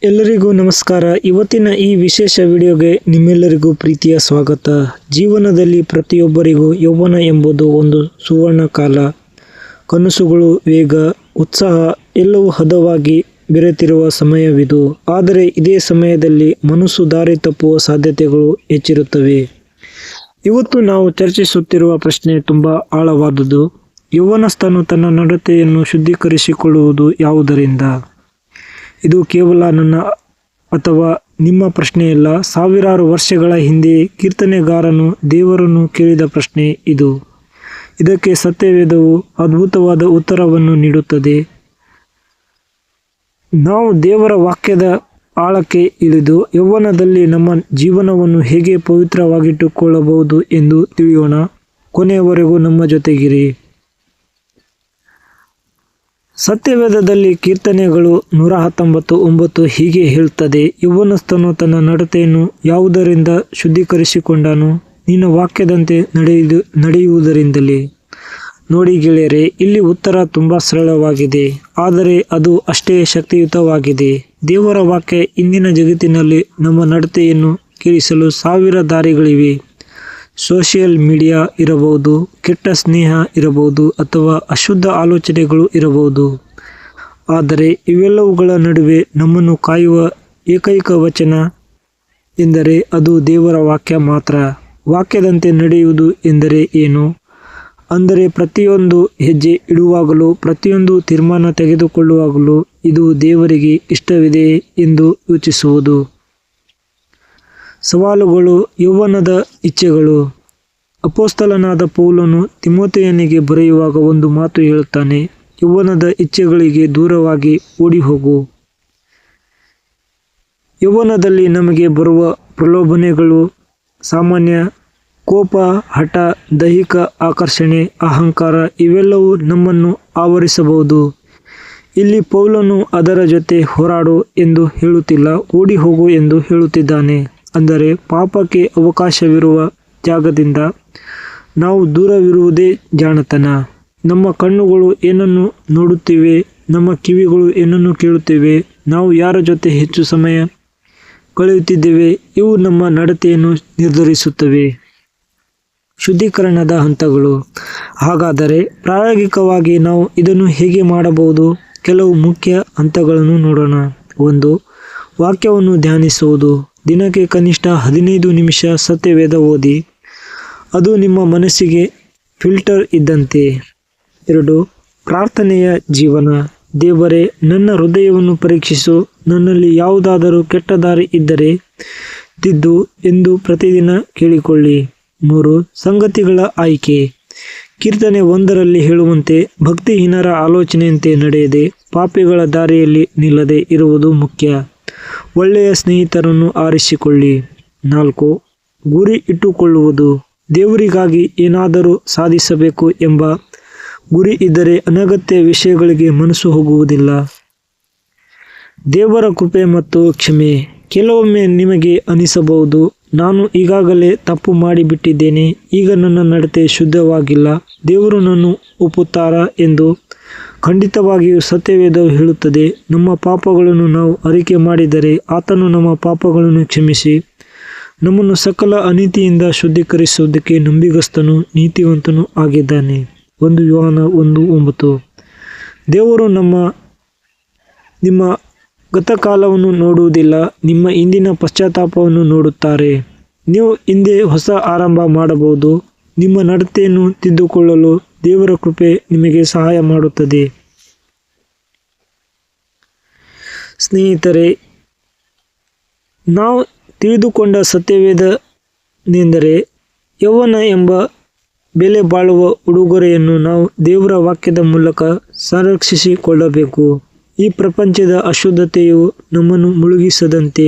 ಎಲ್ಲರಿಗೂ ನಮಸ್ಕಾರ. ಇವತ್ತಿನ ಈ ವಿಶೇಷ ವಿಡಿಯೋಗೆ ನಿಮ್ಮೆಲ್ಲರಿಗೂ ಪ್ರೀತಿಯ ಸ್ವಾಗತ. ಜೀವನದಲ್ಲಿ ಪ್ರತಿಯೊಬ್ಬರಿಗೂ ಯೌವನ ಎಂಬುದು ಒಂದು ಸುವರ್ಣ ಕಾಲ. ಕನಸುಗಳು, ವೇಗ, ಉತ್ಸಾಹ ಎಲ್ಲವೂ ಹದವಾಗಿ ಬೆರೆತಿರುವ ಸಮಯವಿದು. ಆದರೆ ಇದೇ ಸಮಯದಲ್ಲಿ ಮನಸ್ಸು ದಾರಿ ತಪ್ಪುವ ಸಾಧ್ಯತೆಗಳು ಹೆಚ್ಚಿರುತ್ತವೆ. ಇವತ್ತು ನಾವು ಚರ್ಚಿಸುತ್ತಿರುವ ಪ್ರಶ್ನೆ ತುಂಬ ಆಳವಾದುದು. ಯೌವನಸ್ಥನು ತನ್ನ ನಡತೆಯನ್ನು ಶುದ್ಧೀಕರಿಸಿಕೊಳ್ಳುವುದು ಯಾವುದರಿಂದ? ಇದು ಕೇವಲ ನನ್ನ ಅಥವಾ ನಿಮ್ಮ ಪ್ರಶ್ನೆಯಲ್ಲ. ಸಾವಿರಾರು ವರ್ಷಗಳ ಹಿಂದೆ ಕೀರ್ತನೆಗಾರನು ದೇವರನ್ನು ಕೇಳಿದ ಪ್ರಶ್ನೆ ಇದು. ಇದಕ್ಕೆ ಸತ್ಯವೇದವು ಅದ್ಭುತವಾದ ಉತ್ತರವನ್ನು ನೀಡುತ್ತದೆ. ನಾವು ದೇವರ ವಾಕ್ಯದ ಆಳಕ್ಕೆ ಇಳಿದು ಯೌವನದಲ್ಲಿ ನಮ್ಮ ಜೀವನವನ್ನು ಹೇಗೆ ಪವಿತ್ರವಾಗಿಟ್ಟುಕೊಳ್ಳಬಹುದು ಎಂದು ತಿಳಿಯೋಣ. ಕೊನೆಯವರೆಗೂ ನಮ್ಮ ಜೊತೆಗಿರಿ. ಸತ್ಯವೇದದಲ್ಲಿ ಕೀರ್ತನೆಗಳು 119:9 ಹೀಗೆ ಹೇಳುತ್ತದೆ, ಯೌವನಸ್ಥನು ತನ್ನ ನಡತೆಯನ್ನು ಯಾವುದರಿಂದ ಶುದ್ಧೀಕರಿಸಿಕೊಂಡನು? ನಿನ್ನ ವಾಕ್ಯದಂತೆ ನಡೆಯುವುದರಿಂದಲೇ. ನೋಡಿ ಗೆಳೆಯರೆ, ಇಲ್ಲಿ ಉತ್ತರ ತುಂಬ ಸರಳವಾಗಿದೆ, ಆದರೆ ಅದು ಅಷ್ಟೇ ಶಕ್ತಿಯುತವಾಗಿದೆ. ದೇವರ ವಾಕ್ಯ ಇಂದಿನ ಜಗತ್ತಿನಲ್ಲಿ ನಮ್ಮ ನಡತೆಯನ್ನು ಕೆಡಿಸಲು ಸಾವಿರ ದಾರಿಗಳಿವೆ. ಸೋಷಿಯಲ್ ಮೀಡಿಯಾ ಇರಬಹುದು, ಕೆಟ್ಟ ಸ್ನೇಹ ಇರಬಹುದು, ಅಥವಾ ಅಶುದ್ಧ ಆಲೋಚನೆಗಳು ಇರಬಹುದು. ಆದರೆ ಇವೆಲ್ಲವುಗಳ ನಡುವೆ ನಮ್ಮನ್ನು ಕಾಯುವ ಏಕೈಕ ವಚನ ಎಂದರೆ ಅದು ದೇವರ ವಾಕ್ಯ ಮಾತ್ರ. ವಾಕ್ಯದಂತೆ ನಡೆಯುವುದು ಎಂದರೆ ಏನು? ಅಂದರೆ ಪ್ರತಿಯೊಂದು ಹೆಜ್ಜೆ ಇಡುವಾಗಲೂ, ಪ್ರತಿಯೊಂದು ತೀರ್ಮಾನ ತೆಗೆದುಕೊಳ್ಳುವಾಗಲೂ ಇದು ದೇವರಿಗೆ ಇಷ್ಟವಿದೆ ಎಂದು ಯೋಚಿಸುವುದು. ಸವಾಲುಗಳು, ಯೌವನದ ಇಚ್ಛೆಗಳು. ಅಪೊಸ್ತಲನಾದ ಪೌಲನು ತಿಮೋಥೆಯನಿಗೆ ಬರೆಯುವಾಗ ಒಂದು ಮಾತು ಹೇಳುತ್ತಾನೆ, ಯೌವನದ ಇಚ್ಛೆಗಳಿಗೆ ದೂರವಾಗಿ ಓಡಿಹೋಗು. ಯೌವನದಲ್ಲಿ ನಮಗೆ ಬರುವ ಪ್ರಲೋಭನೆಗಳು ಸಾಮಾನ್ಯ. ಕೋಪ, ಹಠ, ದೈಹಿಕ ಆಕರ್ಷಣೆ, ಅಹಂಕಾರ ಇವೆಲ್ಲವೂ ನಮ್ಮನ್ನು ಆವರಿಸಬಹುದು. ಇಲ್ಲಿ ಪೌಲನು ಅದರ ಜೊತೆ ಹೋರಾಡು ಎಂದು ಹೇಳುತ್ತಿಲ್ಲ, ಓಡಿ ಹೋಗು ಎಂದು ಹೇಳುತ್ತಿದ್ದಾನೆ. ಅಂದರೆ ಪಾಪಕ್ಕೆ ಅವಕಾಶವಿರುವ ಜಾಗದಿಂದ ನಾವು ದೂರವಿರುವುದೇ ಜಾಣತನ. ನಮ್ಮ ಕಣ್ಣುಗಳು ಏನನ್ನು ನೋಡುತ್ತಿವೆ, ನಮ್ಮ ಕಿವಿಗಳು ಏನನ್ನು ಕೇಳುತ್ತಿವೆ, ನಾವು ಯಾರ ಜೊತೆ ಹೆಚ್ಚು ಸಮಯ ಕಳೆಯುತ್ತಿದ್ದೇವೆ, ಇವು ನಮ್ಮ ನಡತೆಯನ್ನು ನಿರ್ಧರಿಸುತ್ತವೆ. ಶುದ್ಧೀಕರಣದ ಹಂತಗಳು. ಹಾಗಾದರೆ ಪ್ರಾಯೋಗಿಕವಾಗಿ ನಾವು ಇದನ್ನು ಹೇಗೆ ಮಾಡಬಹುದು? ಕೆಲವು ಮುಖ್ಯ ಹಂತಗಳನ್ನು ನೋಡೋಣ. 1. ವಾಕ್ಯವನ್ನು ಧ್ಯಾನಿಸುವುದು. ದಿನಕ್ಕೆ ಕನಿಷ್ಠ 15 ನಿಮಿಷ ಸತ್ಯವೇದ ಓದಿ. ಅದು ನಿಮ್ಮ ಮನಸ್ಸಿಗೆ ಫಿಲ್ಟರ್ ಇದ್ದಂತೆ. 2. ಪ್ರಾರ್ಥನೆಯ ಜೀವನ. ದೇವರೇ, ನನ್ನ ಹೃದಯವನ್ನು ಪರೀಕ್ಷಿಸು, ನನ್ನಲ್ಲಿ ಯಾವುದಾದರೂ ಕೆಟ್ಟ ದಾರಿ ಇದ್ದರೆ ತಿದ್ದು ಎಂದು ಪ್ರತಿದಿನ ಕೇಳಿಕೊಳ್ಳಿ. 3. ಸಂಗತಿಗಳ ಆಯ್ಕೆ. ಕೀರ್ತನೆ 1ರಲ್ಲಿ ಹೇಳುವಂತೆ ಭಕ್ತಿಹೀನರ ಆಲೋಚನೆಯಂತೆ ನಡೆಯದೆ ಪಾಪಿಗಳ ದಾರಿಯಲ್ಲಿ ನಿಲ್ಲದೆ ಇರುವುದು ಮುಖ್ಯ. ಒಳ್ಳೆಯ ಸ್ನೇಹಿತರನ್ನು ಆರಿಸಿಕೊಳ್ಳಿ. 4. ಗುರಿ ಇಟ್ಟುಕೊಳ್ಳುವುದು. ದೇವರಿಗಾಗಿ ಏನಾದರೂ ಸಾಧಿಸಬೇಕು ಎಂಬ ಗುರಿ ಇದ್ದರೆ ಅನಗತ್ಯ ವಿಷಯಗಳಿಗೆ ಮನಸ್ಸು ಹೋಗುವುದಿಲ್ಲ. ದೇವರ ಕೃಪೆ ಮತ್ತು ಕ್ಷಮೆ. ಕೆಲವೊಮ್ಮೆ ನಿಮಗೆ ಅನಿಸಬಹುದು, ನಾನು ಈಗಾಗಲೇ ತಪ್ಪು ಮಾಡಿಬಿಟ್ಟಿದ್ದೇನೆ, ಈಗ ನನ್ನ ನಡತೆ ಶುದ್ಧವಾಗಿಲ್ಲ, ದೇವರು ನನ್ನನ್ನು ಒಪ್ಪುತ್ತಾರಾ ಎಂದು. ಖಂಡಿತವಾಗಿಯೂ ಸತ್ಯವೇದವು ಹೇಳುತ್ತದೆ, ನಮ್ಮ ಪಾಪಗಳನ್ನು ನಾವು ಅರಿಕೆ ಮಾಡಿದರೆ ಆತನು ನಮ್ಮ ಪಾಪಗಳನ್ನು ಕ್ಷಮಿಸಿ ನಮ್ಮನ್ನು ಸಕಲ ಅನೀತಿಯಿಂದ ಶುದ್ಧೀಕರಿಸುವುದಕ್ಕೆ ನಂಬಿಗಸ್ತನು, ನೀತಿವಂತನೂ ಆಗಿದ್ದಾನೆ. 1 ಯೋಹಾನ 1:9. ದೇವರು ನಿಮ್ಮ ಗತಕಾಲವನ್ನು ನೋಡುವುದಿಲ್ಲ, ನಿಮ್ಮ ಇಂದಿನ ಪಶ್ಚಾತ್ತಾಪವನ್ನು ನೋಡುತ್ತಾರೆ. ನೀವು ಹಿಂದೆ ಹೊಸ ಆರಂಭ ಮಾಡಬಹುದು. ನಿಮ್ಮ ನಡತೆಯನ್ನು ತಿದ್ದುಕೊಳ್ಳಲು ದೇವರ ಕೃಪೆ ನಿಮಗೆ ಸಹಾಯ ಮಾಡುತ್ತದೆ. ಸ್ನೇಹಿತರೆ, ನಾವು ತಿಳಿದುಕೊಂಡ ಸತ್ಯವೇದನೆಂದರೆ ಯೌವನ ಎಂಬ ಬೆಲೆ ಬಾಳುವ ಉಡುಗೊರೆಯನ್ನು ನಾವು ದೇವರ ವಾಕ್ಯದ ಮೂಲಕ ಸಂರಕ್ಷಿಸಿಕೊಳ್ಳಬೇಕು. ಈ ಪ್ರಪಂಚದ ಅಶುದ್ಧತೆಯು ನಮ್ಮನ್ನು ಮುಳುಗಿಸದಂತೆ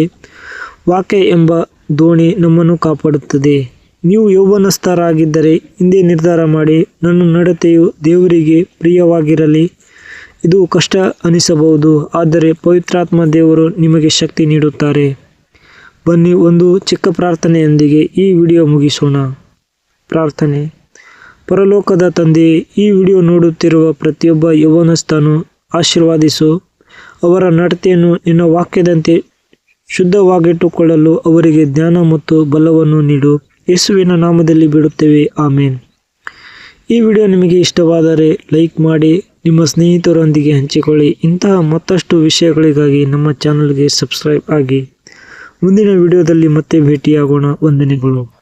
ವಾಕ್ಯ ಎಂಬ ದೋಣಿ ನಮ್ಮನ್ನು ಕಾಪಾಡುತ್ತದೆ. ನೀವು ಯೌವನಸ್ಥರಾಗಿದ್ದರೆ ಹಿಂದೆ ನಿರ್ಧಾರ ಮಾಡಿ, ನನ್ನ ನಡತೆಯು ದೇವರಿಗೆ ಪ್ರಿಯವಾಗಿರಲಿ. ಇದು ಕಷ್ಟ ಅನಿಸಬಹುದು, ಆದರೆ ಪವಿತ್ರಾತ್ಮ ದೇವರು ನಿಮಗೆ ಶಕ್ತಿ ನೀಡುತ್ತಾರೆ. ಬನ್ನಿ ಒಂದು ಚಿಕ್ಕ ಪ್ರಾರ್ಥನೆಯೊಂದಿಗೆ ಈ ವಿಡಿಯೋ ಮುಗಿಸೋಣ. ಪ್ರಾರ್ಥನೆ. ಪರಲೋಕದ ತಂದೆಯೇ, ಈ ವಿಡಿಯೋ ನೋಡುತ್ತಿರುವ ಪ್ರತಿಯೊಬ್ಬ ಯೌವನಸ್ಥನು ಆಶೀರ್ವಾದಿಸು. ಅವರ ನಡತೆಯನ್ನು ನಿನ್ನ ವಾಕ್ಯದಂತೆ ಶುದ್ಧವಾಗಿಟ್ಟುಕೊಳ್ಳಲು ಅವರಿಗೆ ಜ್ಞಾನ ಮತ್ತು ಬಲವನ್ನು ನೀಡು. ಯೇಸುವಿನ ನಾಮದಲ್ಲಿ ಬಿಡುತ್ತೇವೆ, ಆಮೇನ್. ಈ ವಿಡಿಯೋ ನಿಮಗೆ ಇಷ್ಟವಾದರೆ ಲೈಕ್ ಮಾಡಿ, ನಿಮ್ಮ ಸ್ನೇಹಿತರೊಂದಿಗೆ ಹಂಚಿಕೊಳ್ಳಿ. ಇಂತಹ ಮತ್ತಷ್ಟು ವಿಷಯಗಳಿಗಾಗಿ ನಮ್ಮ ಚಾನಲ್ಗೆ ಸಬ್ಸ್ಕ್ರೈಬ್ ಆಗಿ. ಮುಂದಿನ ವಿಡಿಯೋದಲ್ಲಿ ಮತ್ತೆ ಭೇಟಿಯಾಗೋಣ. ವಂದನೆಗಳು.